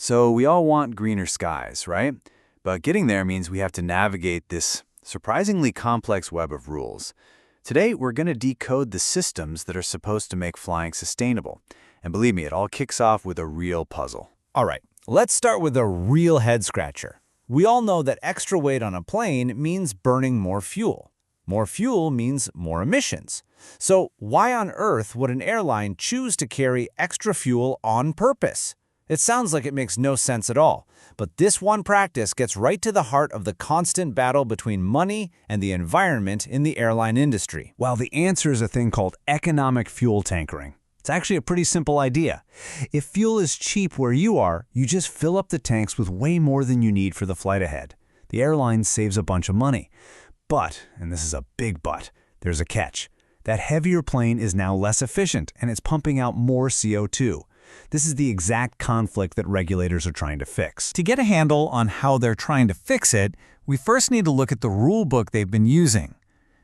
So we all want greener skies, right? But getting there means we have to navigate this surprisingly complex web of rules. Today, we're going to decode the systems that are supposed to make flying sustainable. And believe me, it all kicks off with a real puzzle. All right, let's start with a real head-scratcher. We all know that extra weight on a plane means burning more fuel. More fuel means more emissions. So why on earth would an airline choose to carry extra fuel on purpose? It sounds like it makes no sense at all, but this one practice gets right to the heart of the constant battle between money and the environment in the airline industry. Well, the answer is a thing called economic fuel tankering. It's actually a pretty simple idea. If fuel is cheap where you are, you just fill up the tanks with way more than you need for the flight ahead. The airline saves a bunch of money. But, and this is a big but, there's a catch. That heavier plane is now less efficient and it's pumping out more CO2. This is the exact conflict that regulators are trying to fix. To get a handle on how they're trying to fix it, we first need to look at the rule book they've been using.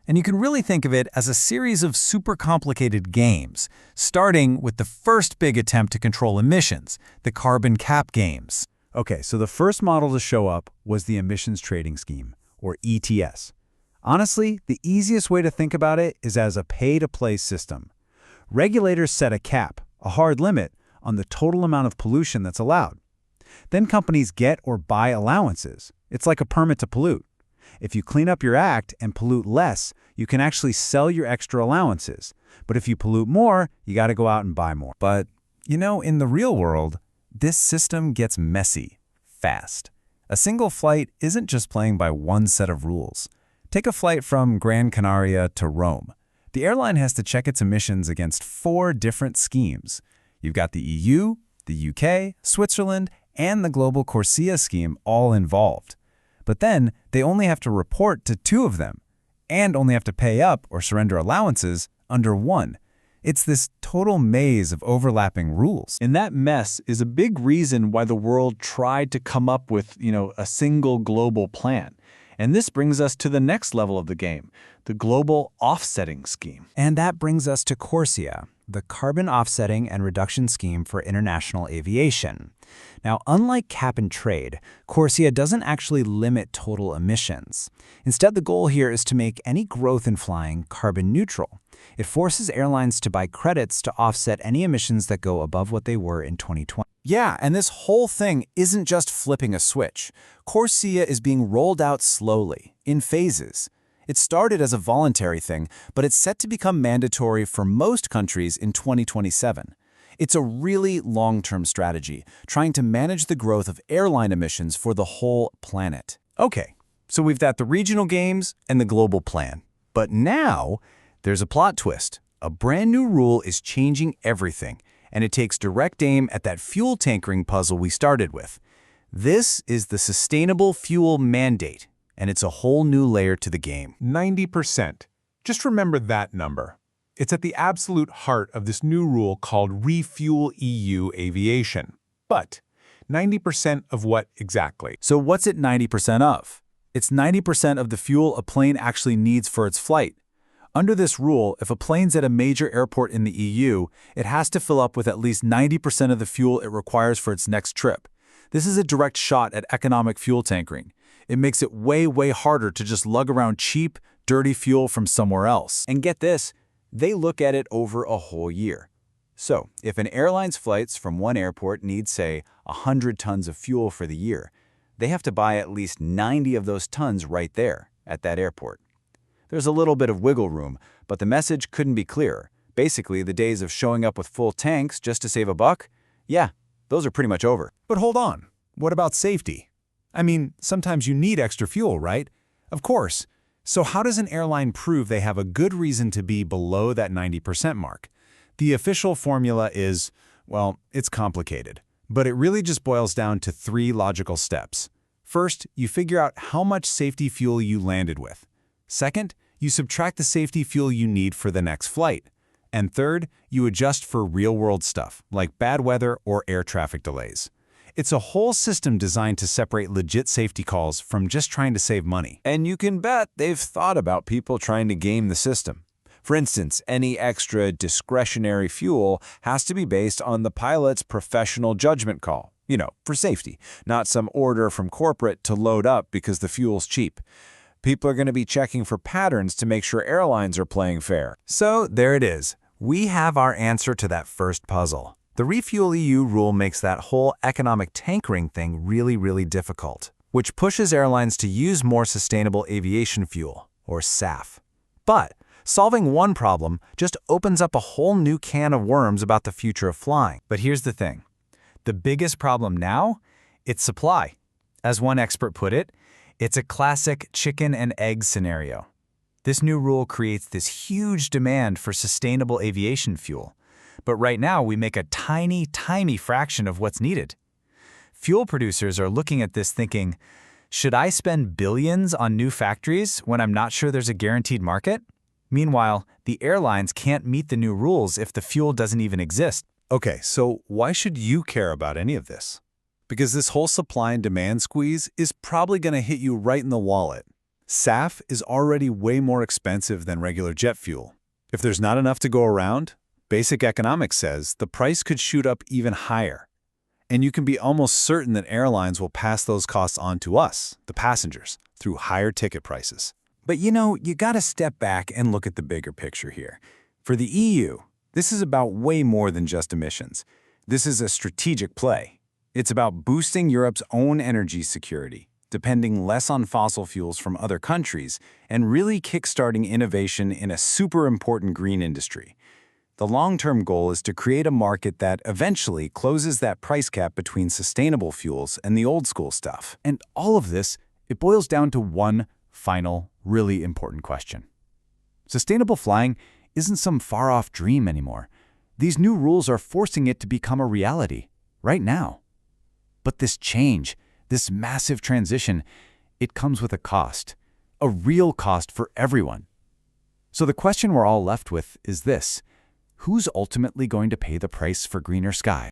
And you can really think of it as a series of super complicated games, starting with the first big attempt to control emissions, the carbon cap games. Okay, so the first model to show up was the Emissions Trading Scheme, or ETS. Honestly, the easiest way to think about it is as a pay-to-play system. Regulators set a cap, a hard limit, on the total amount of pollution that's allowed. Then companies get or buy allowances. It's like a permit to pollute. If you clean up your act and pollute less, you can actually sell your extra allowances. But if you pollute more, you got to go out and buy more. But, you know, in the real world, this system gets messy, fast. A single flight isn't just playing by one set of rules. Take a flight from Gran Canaria to Rome. The airline has to check its emissions against 4 different schemes. You've got the EU, the UK, Switzerland, and the global CORSIA scheme all involved. But then they only have to report to 2 of them, and only have to pay up or surrender allowances under 1. It's this total maze of overlapping rules. And that mess is a big reason why the world tried to come up with, a single global plan. And this brings us to the next level of the game, the global offsetting scheme. And that brings us to CORSIA, the Carbon Offsetting and Reduction Scheme for International Aviation. Now, unlike cap and trade, CORSIA doesn't actually limit total emissions. Instead, the goal here is to make any growth in flying carbon neutral. It forces airlines to buy credits to offset any emissions that go above what they were in 2020. Yeah, and this whole thing isn't just flipping a switch. CORSIA is being rolled out slowly, in phases. It started as a voluntary thing, but it's set to become mandatory for most countries in 2027. It's a really long-term strategy, trying to manage the growth of airline emissions for the whole planet. Okay, so we've got the regional games and the global plan. But now, there's a plot twist. A brand new rule is changing everything, and it takes direct aim at that fuel tankering puzzle we started with. This is the Sustainable Fuel Mandate, and it's a whole new layer to the game. 90%. Just remember that number. It's at the absolute heart of this new rule called ReFuelEU Aviation. But 90% of what exactly? So what's it 90% of? It's 90% of the fuel a plane actually needs for its flight. Under this rule, if a plane's at a major airport in the EU, it has to fill up with at least 90% of the fuel it requires for its next trip. This is a direct shot at economic fuel tankering. It makes it way harder to just lug around cheap, dirty fuel from somewhere else. And get this, they look at it over a whole year. So, if an airline's flights from one airport need, say, 100 tons of fuel for the year, they have to buy at least 90 of those tons right there, at that airport. There's a little bit of wiggle room, but the message couldn't be clearer. Basically, the days of showing up with full tanks just to save a buck, yeah, those are pretty much over. But hold on, what about safety? I mean, sometimes you need extra fuel, right? Of course. So how does an airline prove they have a good reason to be below that 90% mark? The official formula is, well, it's complicated, but it really just boils down to 3 logical steps. First, you figure out how much safety fuel you landed with. Second, you subtract the safety fuel you need for the next flight. And third, you adjust for real-world stuff, like bad weather or air traffic delays. It's a whole system designed to separate legit safety calls from just trying to save money. And you can bet they've thought about people trying to game the system. For instance, any extra discretionary fuel has to be based on the pilot's professional judgment call. For safety, not some order from corporate to load up because the fuel's cheap. People are going to be checking for patterns to make sure airlines are playing fair. So there it is. We have our answer to that first puzzle. The ReFuelEU rule makes that whole economic tankering thing really, really difficult, which pushes airlines to use more sustainable aviation fuel, or SAF. But solving one problem just opens up a whole new can of worms about the future of flying. But here's the thing. The biggest problem now, it's supply. As one expert put it, it's a classic chicken and egg scenario. This new rule creates this huge demand for sustainable aviation fuel. But right now, we make a tiny, tiny fraction of what's needed. Fuel producers are looking at this thinking, should I spend billions on new factories when I'm not sure there's a guaranteed market? Meanwhile, the airlines can't meet the new rules if the fuel doesn't even exist. Okay, so why should you care about any of this? Because this whole supply and demand squeeze is probably going to hit you right in the wallet. SAF is already way more expensive than regular jet fuel. If there's not enough to go around, basic economics says the price could shoot up even higher. And you can be almost certain that airlines will pass those costs on to us, the passengers, through higher ticket prices. But you gotta step back and look at the bigger picture here. For the EU, this is about way more than just emissions. This is a strategic play. It's about boosting Europe's own energy security, depending less on fossil fuels from other countries, and really kickstarting innovation in a super important green industry. The long-term goal is to create a market that eventually closes that price gap between sustainable fuels and the old-school stuff. And all of this, it boils down to one final, really important question. Sustainable flying isn't some far-off dream anymore. These new rules are forcing it to become a reality, right now. But this change, this massive transition, it comes with a cost. A real cost for everyone. So the question we're all left with is this: who's ultimately going to pay the price for greener sky?